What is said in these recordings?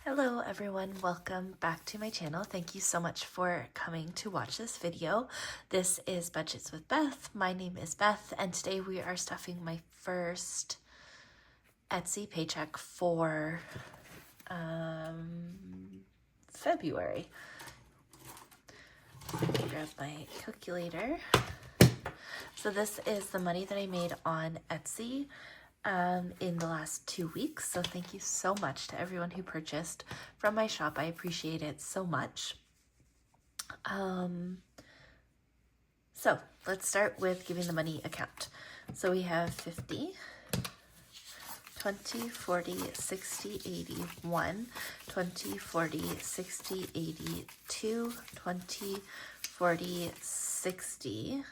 Hello everyone, welcome back to my channel. Thank you so much for coming to watch this video. This is Budgets with Beth. My name is Beth and today we are stuffing my first Etsy paycheck for February. Grab my calculator. So this is the money that I made on Etsy in the last 2 weeks. So thank you so much to everyone who purchased from my shop. I appreciate it so much. So let's start with giving the money account. So we have 50, 20, 40, 60, 80, 1, 20, 40, 60, 80, 2, 20, 40, 60,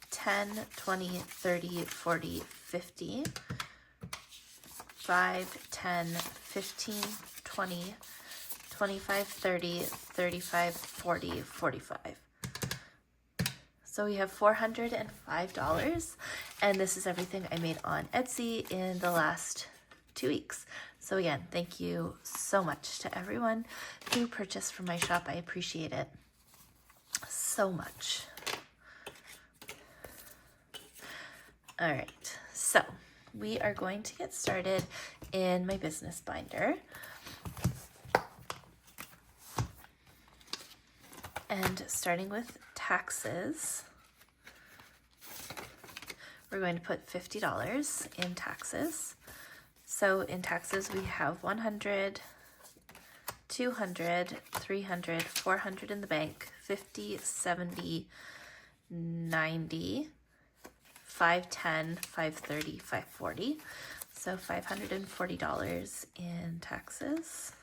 10, 20, 30, 40, 50, 5, 10, 15, 20, 25, 30, 35, 40, 45. So we have $405, and this is everything I made on Etsy in the last 2 weeks. So again, thank you so much to everyone who purchased from my shop. I appreciate it so much. All right, so we are going to get started in my business binder. And starting with taxes, we're going to put $50 in taxes. So in taxes, we have 100, 200, 300, 400 in the bank, 50, 70, 90, 510, 530, 540. So $540 in taxes.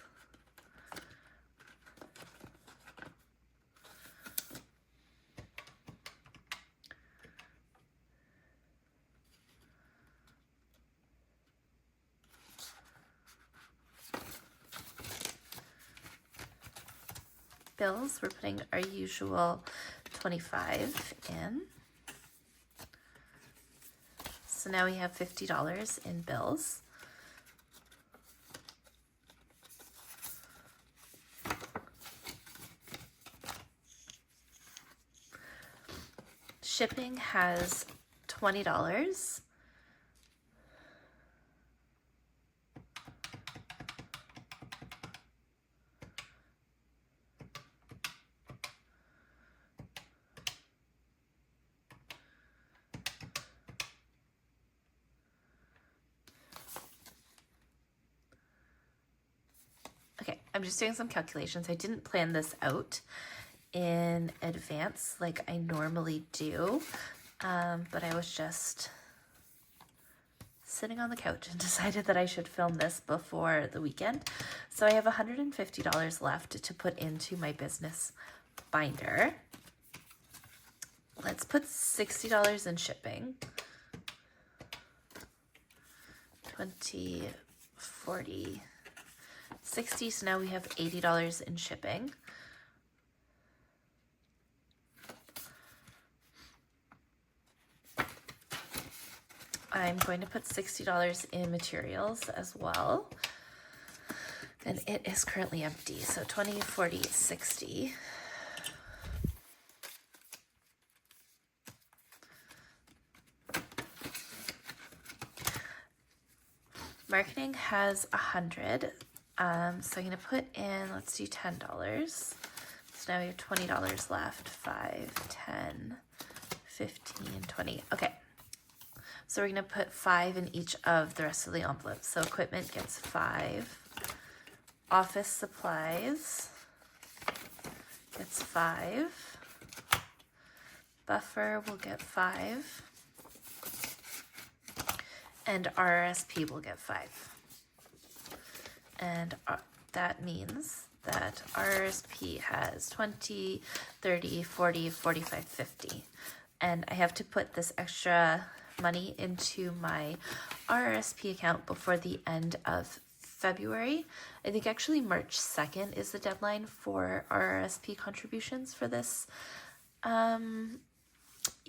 Bills, we're putting our usual 25 in. So now we have $50 in bills. Shipping has $20. Okay, I'm just doing some calculations. I didn't plan this out in advance like I normally do, but I was just sitting on the couch and decided that I should film this before the weekend. So I have $150 left to put into my business binder. Let's put $60 in shipping. 20, 40, 60, so now we have $80 in shipping. I'm going to put $60 in materials as well. And it is currently empty, so 20, 40, 60. Marketing has 100. So I'm gonna put in, let's do $10. So now we have $20 left, 5, 10, 15, 20. Okay, so we're gonna put 5 in each of the rest of the envelopes. So equipment gets 5, office supplies gets 5, buffer will get 5, and RRSP will get 5. And that means that RRSP has 20, 30, 40, 45, 50. And I have to put this extra money into my RRSP account before the end of February. I think actually March 2nd is the deadline for RRSP contributions for this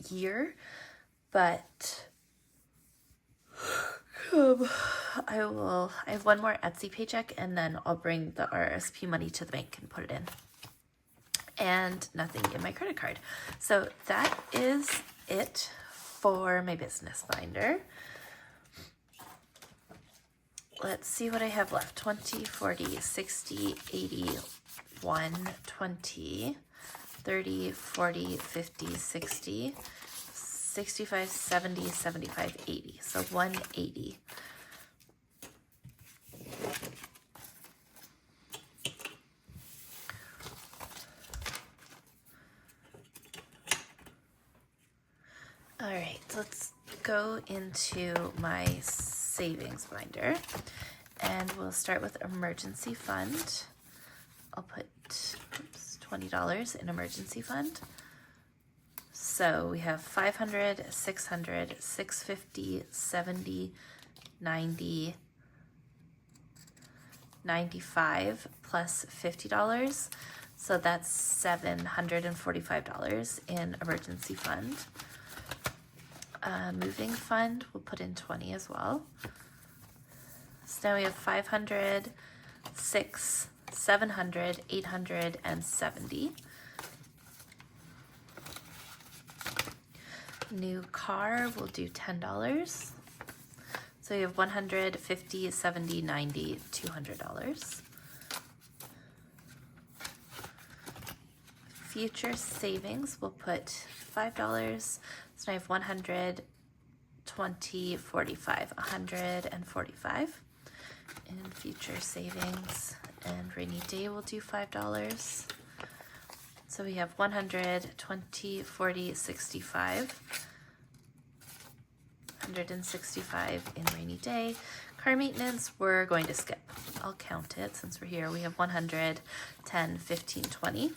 year. But I have one more Etsy paycheck, and then I'll bring the RSP money to the bank and put it in. And nothing in my credit card. So that is it for my business binder. Let's see what I have left. 20, 40, 60, 80, 1, 20, 30, 40, 50, 60, 65, 70, 75, 80. So 180. All right, let's go into my savings binder, and we'll start with emergency fund. I'll put $20 in emergency fund. So we have 500, 600, 650, 70, 90, 95 plus $50. So that's $745 in emergency fund. Moving fund, we'll put in 20 as well. So now we have 500, 6, 700, 800, and 70. New car, we'll do $10. So we have 100, 50, 70, 90, $200. Future savings, we'll put $5. So I have 100, 20, 45, 145 in future savings, and rainy day will do $5. So we have 100, 20, 40, 65, 165 in rainy day. Car maintenance, we're going to skip. I'll count it since we're here. We have 100, 10, 15, 20.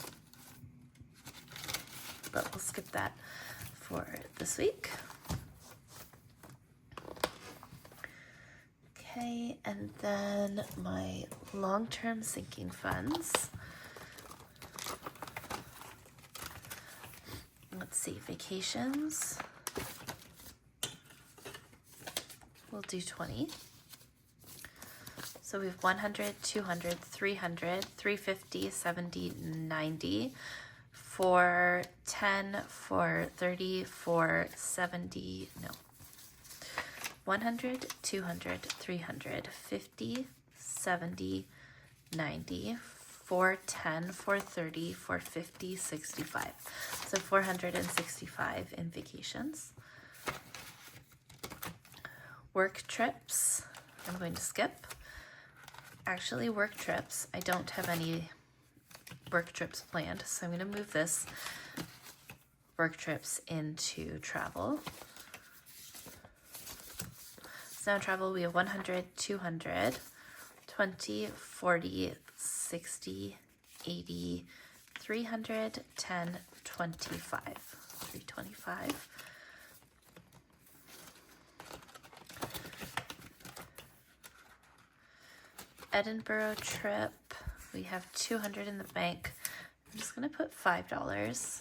But we'll skip that for this week. Okay, and then my long-term sinking funds. Let's see, vacations. We'll do 20. So we have 100, 200, 300, 350, 70, 90, 410, 430, 470, no. 100, 200, 300, 50, 70, 90, 410, 430, 450, 65. So 465 in vacations. Work trips, I'm going to skip. Actually, work trips, I don't have any work trips planned, so I'm going to move this work trips into travel. So now travel, we have 100, 200, 20, 40, 60, 80, 300, 10, 25, 325. Edinburgh trip, we have 200 in the bank. I'm just going to put $5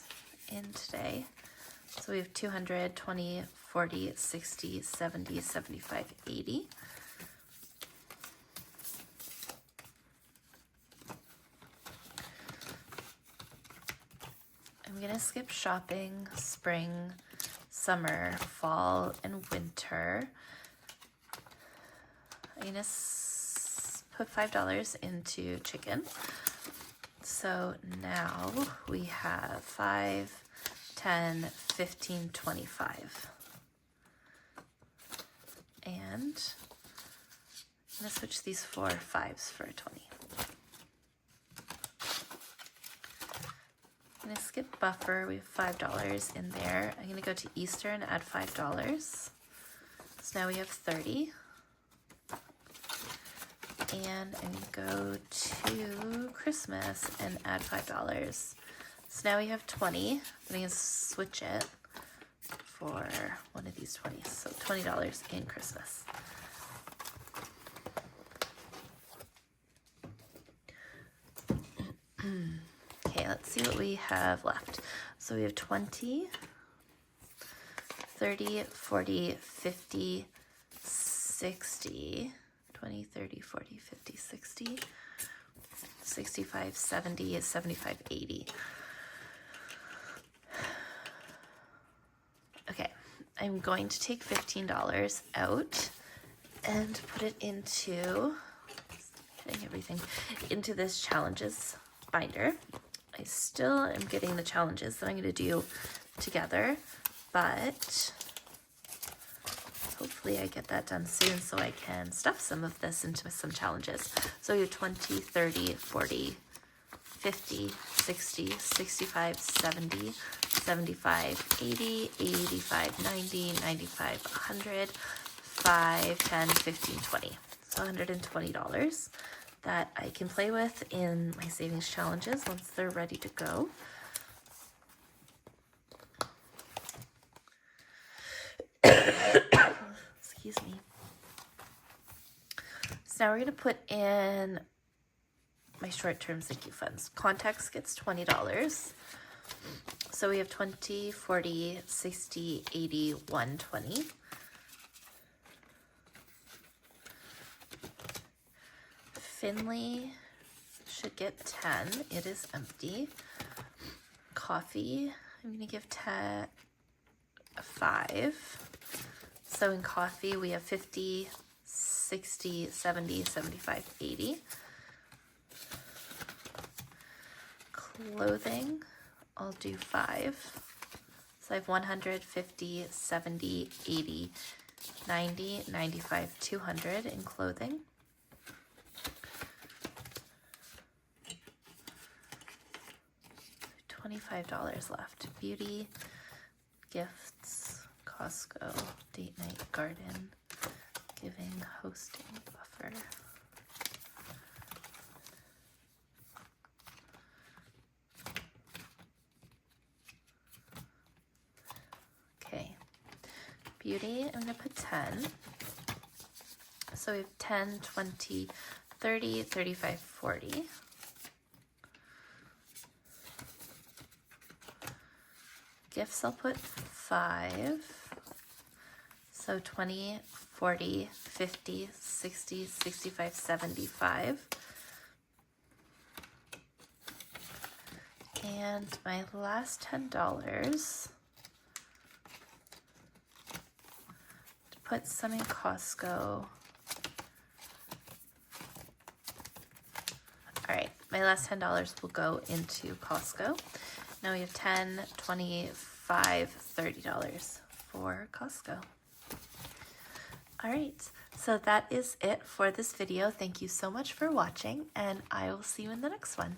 in today. So we have 200, 20, 40, 60, 70, 75, 80. I'm going to skip shopping, spring, summer, fall, and winter. I'm going to put $5 into chicken. So now we have 5, 10, 15, 25. And I'm going to switch these 4 5s for a 20. I'm going to skip buffer. We have $5 in there. I'm going to go to Easter and add $5. So now we have 30. And I'm going to go to Christmas and add $5. So now we have 20. I'm going to switch it for one of these 20s. So $20 in Christmas. Okay, let's see what we have left. So we have 20, 30, 40, 50, 60, 60, 20, 30, 40, 50, 60, 65, 70, 75, 80. Okay, I'm going to take $15 out and put it into, getting everything, into this challenges binder. I still am getting the challenges that I'm going to do together, but hopefully I get that done soon so I can stuff some of this into some challenges. So you have 20, 30, 40, 50, 60, 65, 70, 75, 80, 85, 90, 95, 100, 5, 10, 15, 20. So $120 that I can play with in my savings challenges once they're ready to go. Excuse me. So now we're going to put in my short-term thank you funds. Context gets $20. So we have 20, 40, 60, 80, 120. Finley should get 10. It is empty. Coffee, I'm going to give 5. So in coffee, we have 50, 60, 70, 75, 80. Clothing, I'll do 5. So I have 150, 70, 80, 90, 95, 200 in clothing. $25 left. Beauty, gifts, Costco, date night, garden, giving, hosting, buffer. Okay, beauty, I'm going to put 10. So we have 10, 20, 30, 35, 40. Gifts, I'll put 5. So 20, 40, 50, 60, 65, 75. And my last $10 to put some in Costco. All right, my last $10 will go into Costco. Now we have 10, 25, $30 for Costco. All right, so that is it for this video. Thank you so much for watching, and I will see you in the next one.